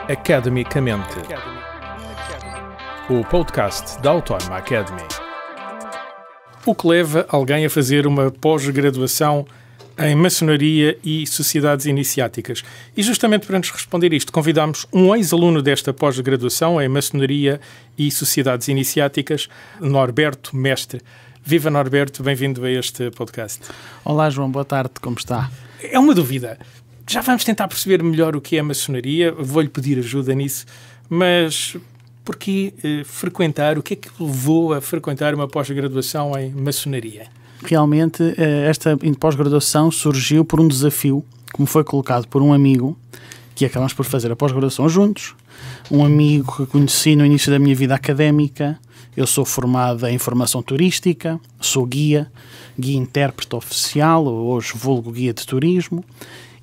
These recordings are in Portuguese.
Academicamente, o podcast da Autónoma Academy. O que leva alguém a fazer uma pós-graduação em maçonaria e sociedades iniciáticas? E justamente para nos responder isto, convidámos um ex-aluno desta pós-graduação em maçonaria e sociedades iniciáticas, Norberto Mestre. Viva Norberto, bem-vindo a este podcast. Olá João, boa tarde, como está? É uma dúvida. Já vamos tentar perceber melhor o que é maçonaria, vou-lhe pedir ajuda nisso, mas porquê frequentar, o que é que levou a frequentar uma pós-graduação em maçonaria? Realmente, esta pós-graduação surgiu por um desafio que me foi colocado por um amigo, que acabamos por fazer a pós-graduação juntos, um amigo que conheci no início da minha vida académica. Eu sou formado em formação turística, sou guia intérprete oficial, hoje vulgo guia de turismo,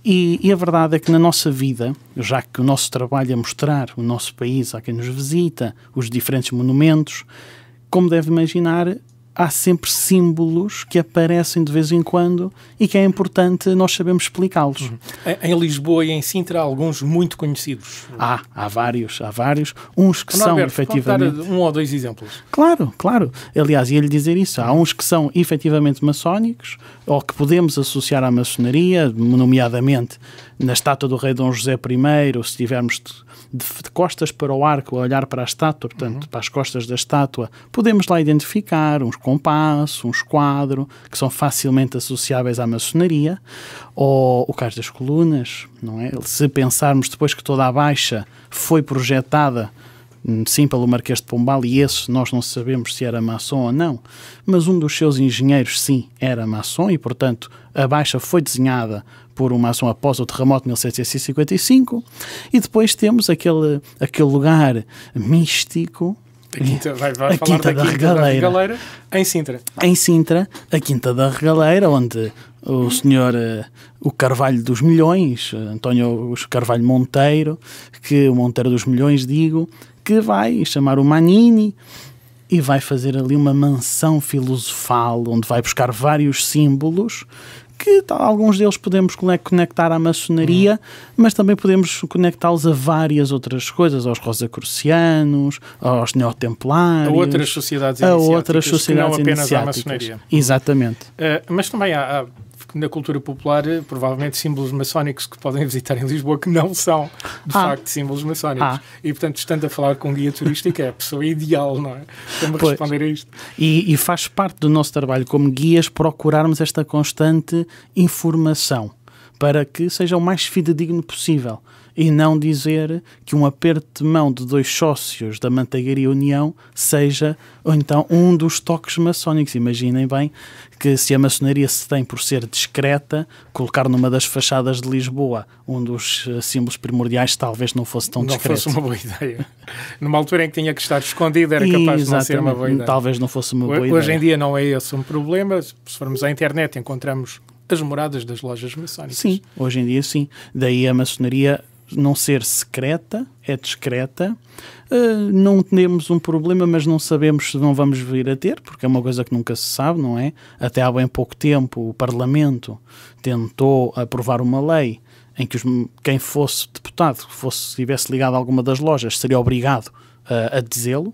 e a verdade é que na nossa vida, já que o nosso trabalho é mostrar o nosso país a quem nos visita, os diferentes monumentos, como deve imaginar, há sempre símbolos que aparecem de vez em quando e que é importante nós sabermos explicá-los. Em Lisboa e em Sintra há alguns muito conhecidos. Há vários. Uns que são efetivamente... Pode dar um ou dois exemplos? Claro. Aliás, ia-lhe dizer isso. Há uns que são efetivamente maçónicos ou que podemos associar à maçonaria, nomeadamente na estátua do rei Dom José I, se estivermos de costas para o arco, a olhar para a estátua, portanto, para as costas da estátua, podemos lá identificar uns compassos, um esquadro, que são facilmente associáveis à maçonaria, ou o cais das colunas, não é? Se pensarmos depois que toda a baixa foi projetada, sim, pelo Marquês de Pombal, e esse nós não sabemos se era maçom ou não, mas um dos seus engenheiros, sim, era maçom, e, portanto, a baixa foi desenhada por um maçom após o terremoto de 1755, e depois temos aquele lugar místico, a Quinta da Regaleira, em Sintra. Em Sintra, a Quinta da Regaleira, onde o senhor, o Carvalho dos Milhões, António Carvalho Monteiro, que o Monteiro dos Milhões, digo, que vai chamar o Manini e vai fazer ali uma mansão filosofal, onde vai buscar vários símbolos, que alguns deles podemos conectar à maçonaria, mas também podemos conectá-los a várias outras coisas, aos rosacrucianos, aos neotemplários, a outras sociedades iniciáticas, que não apenas à maçonaria. Exatamente. Mas também há na cultura popular, provavelmente símbolos maçónicos que podem visitar em Lisboa que não são, de facto, símbolos maçónicos. E, portanto, estando a falar com um guia turístico, é a pessoa ideal, não é? Para responder a isto. E faz parte do nosso trabalho como guias procurarmos esta constante informação para que seja o mais fidedigno possível. E não dizer que um aperto de mão de dois sócios da Manteigaria União seja, ou então, um dos toques maçónicos. Imaginem bem que se a maçonaria se tem por ser discreta, colocar numa das fachadas de Lisboa um dos símbolos primordiais talvez não fosse tão discreto. Não fosse uma boa ideia. Numa altura em que tinha que estar escondido era capaz de não ser uma boa ideia. Talvez não fosse uma boa ideia. Hoje em dia não é esse um problema. Se formos à internet encontramos as moradas das lojas maçónicas. Sim, hoje em dia sim. Daí a maçonaria não ser secreta, é discreta. Não temos um problema, mas não sabemos se não vamos vir a ter, porque é uma coisa que nunca se sabe, não é? Até há bem pouco tempo o Parlamento tentou aprovar uma lei em que quem fosse deputado, estivesse ligado a alguma das lojas, seria obrigado a dizê-lo.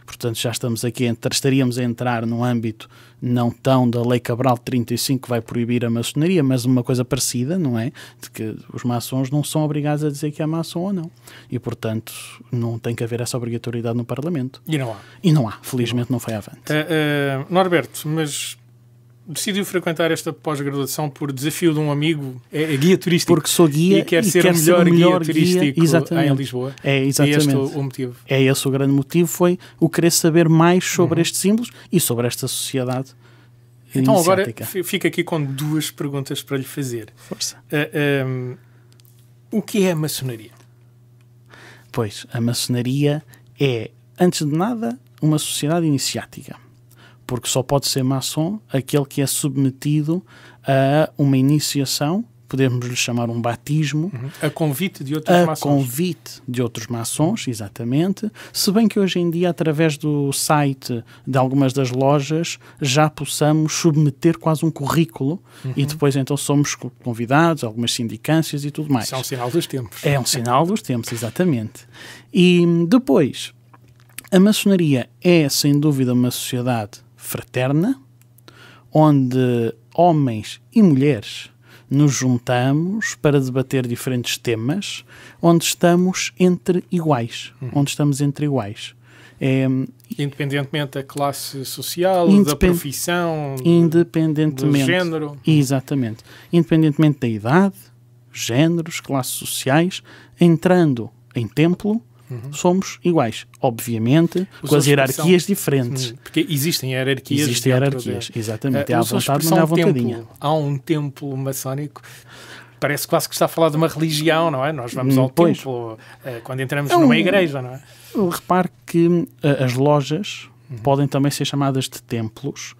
Portanto, já estamos aqui, estaríamos a entrar num âmbito não tão da Lei Cabral de 35 que vai proibir a maçonaria, mas uma coisa parecida, não é? De que os maçons não são obrigados a dizer que é maçom ou não. E, portanto, não tem que haver essa obrigatoriedade no Parlamento. E não há. Felizmente não foi avante. Norberto, mas decidiu frequentar esta pós-graduação por desafio de um amigo, é guia turístico. Porque sou guia e quer ser o melhor guia turístico em Lisboa. É exatamente. É este o motivo. É esse o grande motivo, foi o querer saber mais sobre estes símbolos e sobre esta sociedade Então iniciática. Agora fico aqui com duas perguntas para lhe fazer. Força. O que é a maçonaria? Pois, a maçonaria é, antes de nada, uma sociedade iniciática. Porque só pode ser maçom aquele que é submetido a uma iniciação podemos lhe chamar um batismo. A convite de outros maçons. A convite de outros maçons, exatamente. Se bem que hoje em dia, através do site de algumas das lojas, já possamos submeter quase um currículo e depois então somos convidados a algumas sindicâncias e tudo mais. Isso é um sinal dos tempos. É um sinal dos tempos, exatamente. E depois, a maçonaria é, sem dúvida, uma sociedade fraterna, onde homens e mulheres nos juntamos para debater diferentes temas, onde estamos entre iguais. Independentemente da classe social, da profissão, do género. Exatamente. Independentemente da idade, géneros, classes sociais, entrando em templo, somos iguais. Obviamente, com as hierarquias diferentes. Porque existem hierarquias. Exatamente. Há vontade, não há vontadinha. Há um templo maçónico. Parece quase que está a falar de uma religião, não é? Nós vamos ao templo quando entramos numa igreja, não é? Repare que as lojas podem também ser chamadas de templos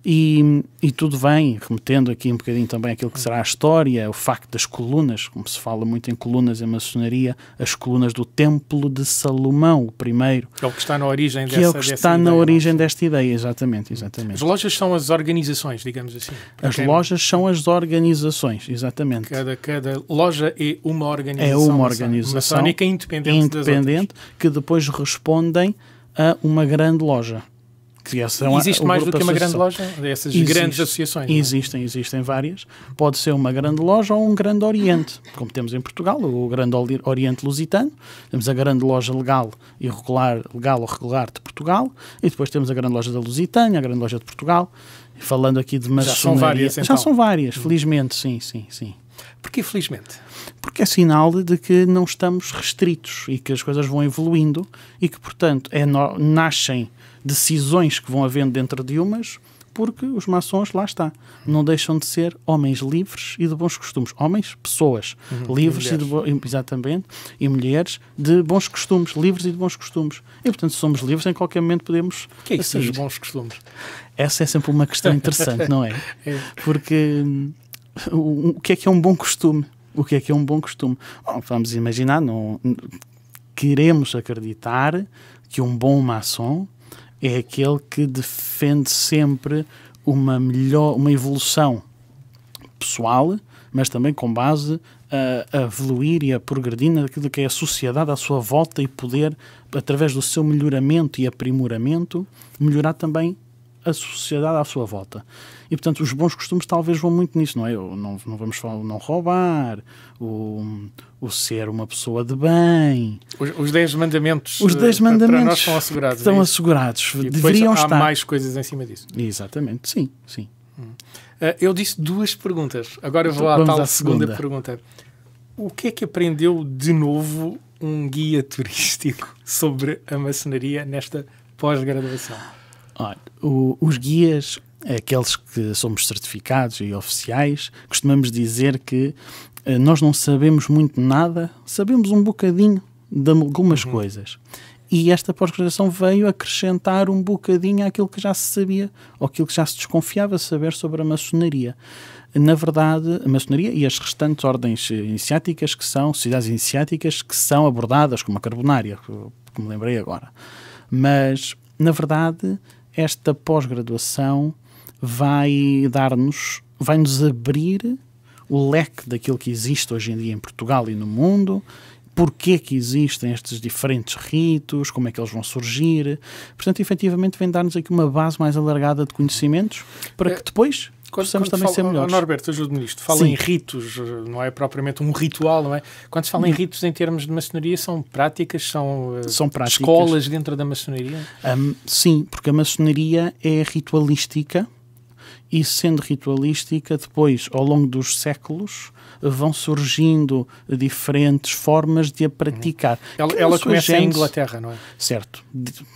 e tudo vem, remetendo aqui um bocadinho também aquilo que será a história, o facto das colunas, como se fala muito em colunas em maçonaria, as colunas do Templo de Salomão, o primeiro. Que é o que está na origem desta ideia, exatamente. As lojas são as organizações, digamos assim. As lojas são as organizações, exatamente. Cada loja é uma organização. É uma organização maçónica independente das outras. Que depois respondem a uma grande loja. Existe mais do que uma grande loja? Essas grandes associações? Existem várias. Pode ser uma grande loja ou um grande oriente, como temos em Portugal, o grande oriente lusitano. Temos a grande loja legal ou regular de Portugal, e depois temos a grande loja da Lusitânia, a grande loja de Portugal. Falando aqui de maçonaria. Já são várias, então? Já são várias, felizmente, sim. Porquê felizmente? Porque é sinal de que não estamos restritos e que as coisas vão evoluindo e que, portanto, nascem decisões que vão havendo dentro de umas, porque os maçons, lá está, não deixam de ser homens livres e de bons costumes. Homens, pessoas livres exatamente, e mulheres de bons costumes, livres e de bons costumes. E, portanto, se somos livres, em qualquer momento podemos... O que é isso dos bons costumes? Essa é sempre uma questão interessante, não é? Porque o que é um bom costume? O que é um bom costume? Vamos imaginar, queremos acreditar que um bom maçom é aquele que defende sempre uma evolução pessoal, mas também com base a evoluir e a progredir naquilo que é a sociedade à sua volta e poder, através do seu melhoramento e aprimoramento, melhorar também a sociedade à sua volta. E, portanto, os bons costumes talvez vão muito nisso, não é? Não vamos falar o não roubar, o ser uma pessoa de bem. Os 10 mandamentos, para nós estão assegurados. Estão assegurados. E deveriam estar. Há mais coisas em cima disso. Exatamente, sim. Eu disse 2 perguntas. Agora eu vou à tal segunda pergunta. O que é que aprendeu de novo um guia turístico sobre a maçonaria nesta pós-graduação? Os guias, aqueles que somos certificados e oficiais, costumamos dizer que nós não sabemos muito nada, sabemos um bocadinho de algumas coisas. E esta pós-graduação veio acrescentar um bocadinho àquilo que já se sabia, ou aquilo que já se desconfiava saber sobre a maçonaria. Na verdade, a maçonaria e as restantes ordens iniciáticas, que são sociedades iniciáticas, que são abordadas como a carbonária, que me lembrei agora. Mas, na verdade, esta pós-graduação vai-nos abrir o leque daquilo que existe hoje em dia em Portugal e no mundo, porque que existem estes diferentes ritos, como é que eles vão surgir. Portanto, efetivamente, vem dar-nos aqui uma base mais alargada de conhecimentos para que depois possamos também ser melhores. Norberto, ajude-me nisto. Fala em ritos, não é propriamente um ritual, não é? Quando se fala em ritos em termos de maçonaria, são práticas, são práticas. Escolas dentro da maçonaria? Sim, porque a maçonaria é ritualística e, sendo ritualística, depois, ao longo dos séculos, vão surgindo diferentes formas de a praticar. Ela começa em Inglaterra, não é? Certo.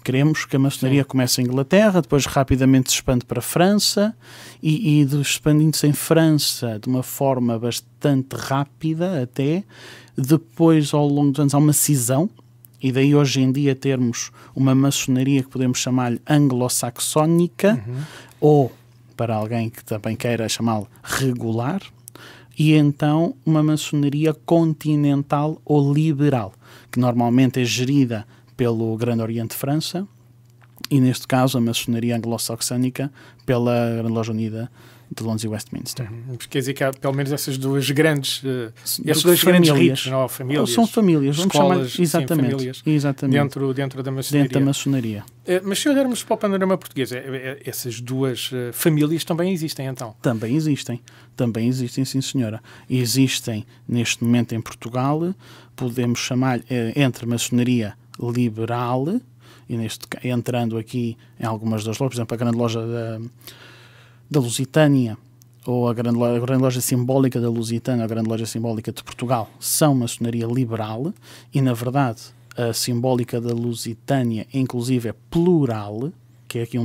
Queremos que a maçonaria comece em Inglaterra, depois rapidamente se expande para a França e expandindo-se em França de uma forma bastante rápida até, depois ao longo dos anos há uma cisão, e daí hoje em dia termos uma maçonaria que podemos chamar-lhe anglo-saxónica, ou, para alguém que também queira chamá-lo regular, e então uma maçonaria continental ou liberal, que normalmente é gerida pelo Grande Oriente de França, e neste caso a maçonaria anglo-saxónica pela Grande Loja Unida de Londres e Westminster. Quer dizer que há pelo menos essas duas grandes, esses dois grandes ritos, não? Famílias, são famílias, vamos chamar exatamente, famílias, dentro da maçonaria. Dentro da maçonaria. Mas se olharmos para o panorama português, essas duas famílias também existem então? Também existem, sim senhora. Existem neste momento em Portugal, podemos chamar entre maçonaria liberal, e entrando aqui em algumas das lojas, por exemplo, a grande loja da Lusitânia, ou a grande loja simbólica da Lusitânia, a grande loja simbólica de Portugal, são maçonaria liberal, e na verdade a simbólica da Lusitânia inclusive é plural, que é aqui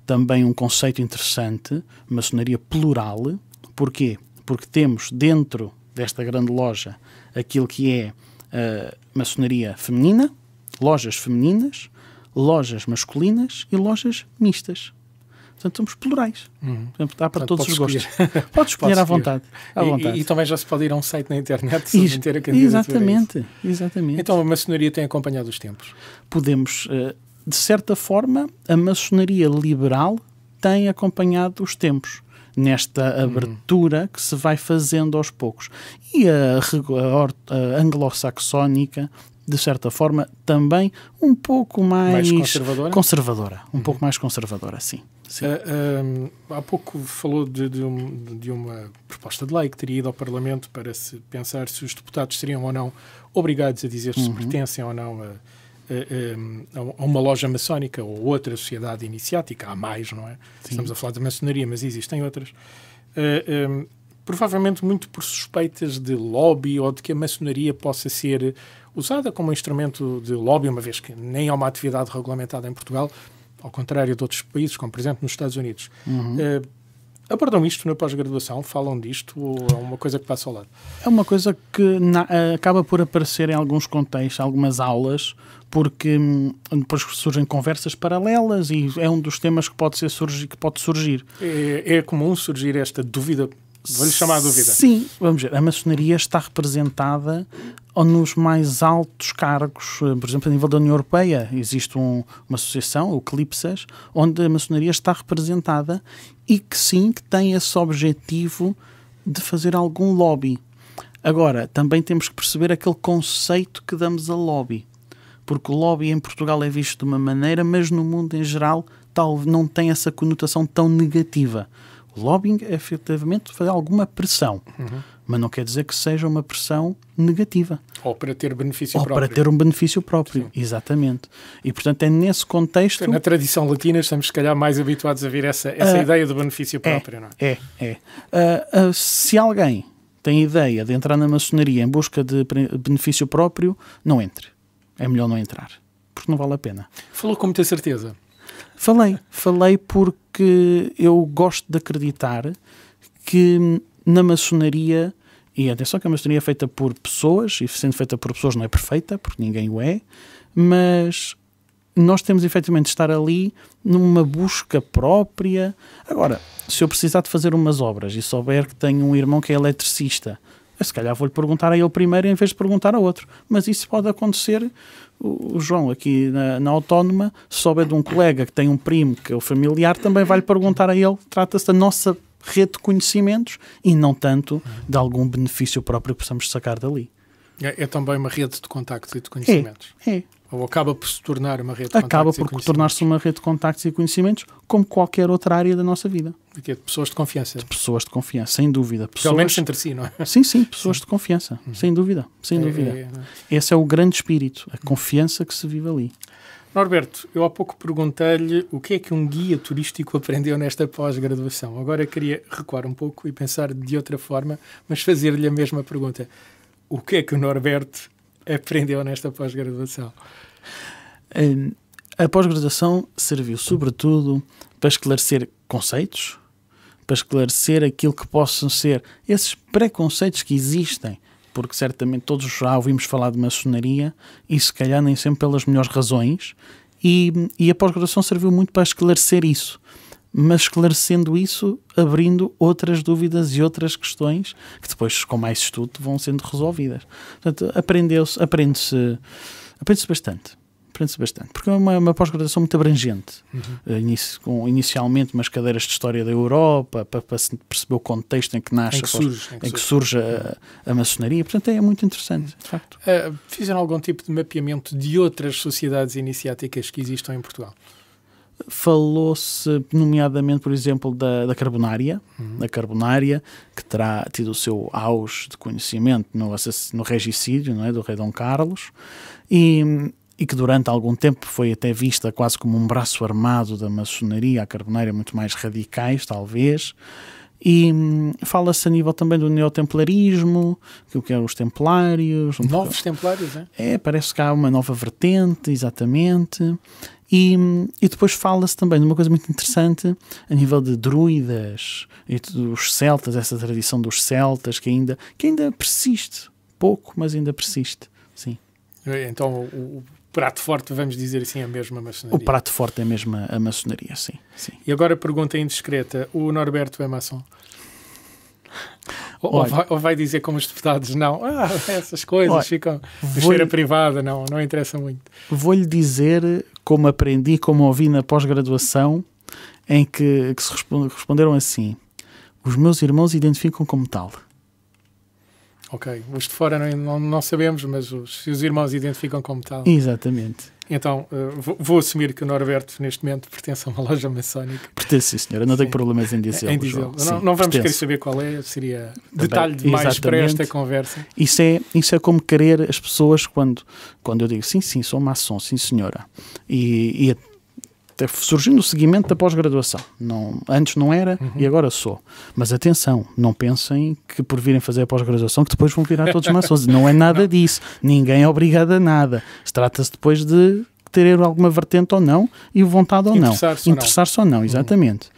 também um conceito interessante, maçonaria plural. Porquê? Porque temos dentro desta grande loja aquilo que é maçonaria feminina, lojas femininas, lojas masculinas e lojas mistas. Portanto, somos plurais. Portanto, dá para todos os gostos. Pode escolher à vontade. E também já se pode ir a um site na internet submeter a candidatura. Exatamente. Então a maçonaria tem acompanhado os tempos? Podemos, de certa forma, a maçonaria liberal tem acompanhado os tempos, nesta abertura que se vai fazendo aos poucos. E a anglo-saxónica, de certa forma, também um pouco mais conservadora. Um pouco mais conservadora, sim. Há pouco falou de uma proposta de lei que teria ido ao Parlamento para se pensar se os deputados seriam ou não obrigados a dizer se pertencem ou não a uma loja maçónica ou outra sociedade iniciática. Há mais, não é? Sim. Estamos a falar de maçonaria, mas existem outras. Provavelmente muito por suspeitas de lobby ou de que a maçonaria possa ser usada como instrumento de lobby, uma vez que nem há uma atividade regulamentada em Portugal, ao contrário de outros países, como por exemplo nos Estados Unidos. Abordam isto na pós-graduação? Falam disto? Ou é uma coisa que passa ao lado? É uma coisa que acaba por aparecer em alguns contextos, algumas aulas, porque depois surgem conversas paralelas e é um dos temas que pode surgir. É comum surgir esta dúvida? Vou-lhe chamar a dúvida. Sim, vamos ver. A maçonaria está representada nos mais altos cargos. Por exemplo, a nível da União Europeia existe uma associação, o CLIPSAS, onde a maçonaria está representada e que sim, que tem esse objetivo de fazer algum lobby. Agora, também temos que perceber aquele conceito que damos a lobby. Porque o lobby em Portugal é visto de uma maneira, mas no mundo em geral não tem essa conotação tão negativa. O lobbying é efetivamente fazer alguma pressão, mas não quer dizer que seja uma pressão negativa. Ou para ter benefício próprio. Ou para ter um benefício próprio, sim. Exatamente. E, portanto, é nesse contexto... Na tradição latina estamos, se calhar, mais habituados a ver essa ideia do benefício próprio, não é? Se alguém tem ideia de entrar na maçonaria em busca de benefício próprio, não entre. É melhor não entrar, porque não vale a pena. Falou com muita certeza. Falei porque eu gosto de acreditar que na maçonaria, e atenção que a maçonaria é feita por pessoas, e sendo feita por pessoas não é perfeita, porque ninguém o é, mas nós temos efetivamente de estar ali numa busca própria. Agora, se eu precisar de fazer umas obras e souber que tenho um irmão que é eletricista, se calhar vou-lhe perguntar a ele primeiro em vez de perguntar a outro. Mas isso pode acontecer. O João aqui na Autónoma, se souber de um colega que tem um primo que é o familiar, também vai-lhe perguntar a ele. Trata-se da nossa rede de conhecimentos e não tanto de algum benefício próprio que possamos sacar dali. É também uma rede de contactos e de conhecimentos. É. Ou acaba por se tornar uma rede de contactos e conhecimentos. Acaba por tornar-se uma rede de contactos e conhecimentos, como qualquer outra área da nossa vida. De pessoas de confiança. De pessoas de confiança, sem dúvida. Pelo menos entre si, não é? Sim, pessoas de confiança, sem dúvida. Esse é o grande espírito, a confiança que se vive ali. Norberto, eu há pouco perguntei-lhe o que é que um guia turístico aprendeu nesta pós-graduação. Agora queria recuar um pouco e pensar de outra forma, mas fazer-lhe a mesma pergunta. O que é que o Norberto aprendeu nesta pós-graduação? A pós-graduação serviu sobretudo para esclarecer conceitos, para esclarecer aquilo que possam ser esses preconceitos que existem, porque certamente todos já ouvimos falar de maçonaria e se calhar nem sempre pelas melhores razões, e a pós-graduação serviu muito para esclarecer isso. mas esclarecendo isso, abrindo outras dúvidas e outras questões que depois, com mais estudo, vão sendo resolvidas. Portanto, aprende-se bastante. Aprende-se bastante, porque é uma pós-graduação muito abrangente. Com inicialmente umas cadeiras de História da Europa, para perceber o contexto em que nasce, em que surge a maçonaria. Portanto, é muito interessante, de facto. Fizeram algum tipo de mapeamento de outras sociedades iniciáticas que existam em Portugal? Falou-se, nomeadamente, por exemplo, da Carbonária, que terá tido o seu auge de conhecimento no regicídio, não é, do rei Dom Carlos, e que durante algum tempo foi até vista quase como um braço armado da maçonaria, a Carbonária muito mais radicais, talvez. E fala-se a nível também do neotemplarismo, que eram os templários. Novos templários, é? Parece que há uma nova vertente, exatamente. E depois fala-se também de uma coisa muito interessante a nível de druidas e dos celtas, essa tradição dos celtas que ainda persiste, pouco, mas ainda persiste, sim. Então o prato forte, vamos dizer assim, é mesmo a maçonaria. O prato forte é mesmo a maçonaria, sim. E agora pergunta indiscreta, o Norberto é maçom? Ou vai dizer como os deputados, não, essas coisas ficam na esfera privada, não interessa muito. Vou-lhe dizer como aprendi, como ouvi na pós-graduação, em que se responderam assim: os meus irmãos identificam como tal. Ok, os de fora não sabemos, mas os irmãos identificam como tal. Exatamente. Então, vou assumir que o Norberto, neste momento, pertence a uma loja maçónica. Pertence, sim, senhora. Não tenho problemas em dizê-lo. Não vamos querer saber qual é, seria detalhe demais para esta conversa. Isso é como querer as pessoas quando eu digo, sim, sou maçom, sim, senhora. E até surgiu no seguimento da pós-graduação. Antes não era e agora sou. Mas atenção, não pensem que por virem fazer a pós-graduação que depois vão virar todos maçons. Não é nada disso. Ninguém é obrigado a nada. Se trata-se depois de ter alguma vertente ou não e vontade ou não. Interessar-se ou não, exatamente.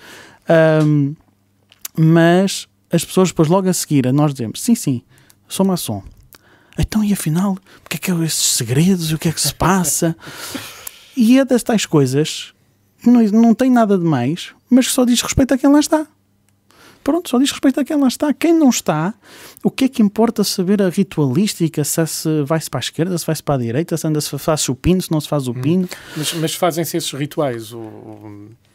Mas as pessoas depois logo a seguir a nós dizemos, sim, sou maçom. Então e afinal, o que é esses segredos e o que é que se passa? E é das tais coisas que não tem nada de mais, mas que só diz respeito a quem lá está. Pronto, só diz respeito a quem lá está. Quem não está, o que é que importa saber a ritualística, se vai-se para a esquerda, se vai-se para a direita, se faz o pino, se não se faz o pino. Mas fazem-se esses rituais?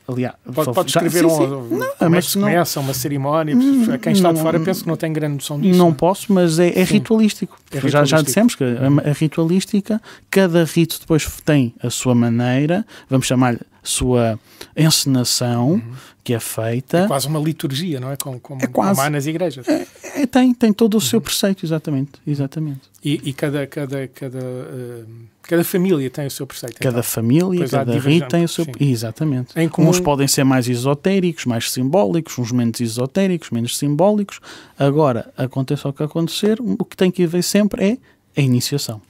Aliás, pode descrever como é que se começa uma cerimónia? Quem está de fora pensa que não tem grande noção disso. Não posso, mas é ritualístico. Já dissemos que a ritualística, cada rito depois tem a sua maneira, vamos chamar-lhe sua encenação, que é feita. É quase uma liturgia, não é? Como há nas igrejas. Tem todo o seu preceito, exatamente. E cada família tem o seu preceito. Cada família, cada rito tem o seu... Exatamente. Uns podem ser mais esotéricos, mais simbólicos, uns menos esotéricos, menos simbólicos. Agora, aconteça o que acontecer, o que tem que haver sempre é a iniciação.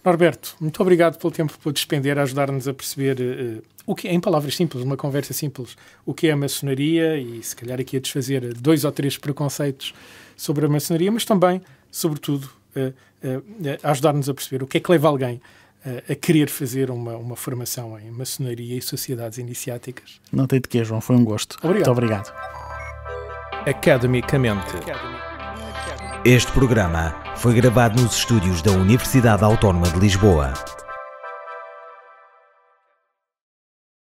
Norberto, muito obrigado pelo tempo que pôde despender a ajudar-nos a perceber o que, em palavras simples, uma conversa simples, o que é a maçonaria e se calhar aqui a desfazer 2 ou 3 preconceitos sobre a maçonaria, mas também, sobretudo, a ajudar-nos a perceber o que é que leva alguém a querer fazer uma formação em maçonaria e sociedades iniciáticas. Não tem de quê, João, foi um gosto. Muito obrigado. Academicamente. Este programa foi gravado nos estúdios da Universidade Autónoma de Lisboa.